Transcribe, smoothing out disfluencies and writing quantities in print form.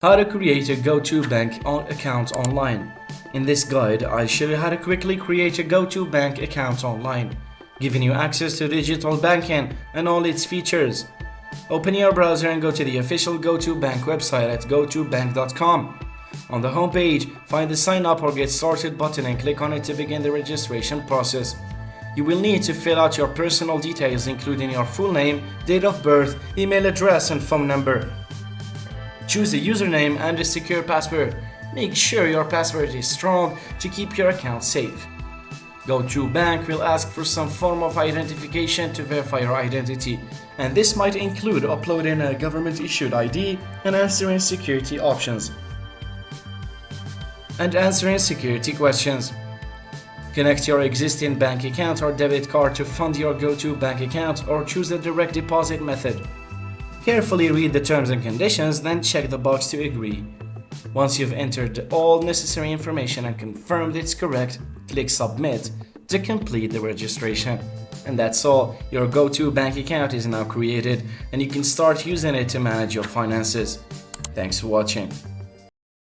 How to create a GO2Bank account online. In this guide, I'll show you how to quickly create a GO2Bank account online, giving you access to digital banking and all its features. Open your browser and go to the official GO2Bank website at GO2Bank.com. On the home page, find the Sign Up or Get Started button and click on it to begin the registration process. You will need to fill out your personal details including your full name, date of birth, email address and phone number. Choose a username and a secure password. Make sure your password is strong to keep your account safe. GO2Bank will ask for some form of identification to verify your identity, and this might include uploading a government-issued ID and answering security questions. Connect your existing bank account or debit card to fund your GO2Bank account or choose a direct deposit method. Carefully read the terms and conditions, then check the box to agree. Once you've entered all necessary information and confirmed it's correct, click Submit to complete the registration. And that's all, your GO2Bank account is now created and you can start using it to manage your finances. Thanks for watching.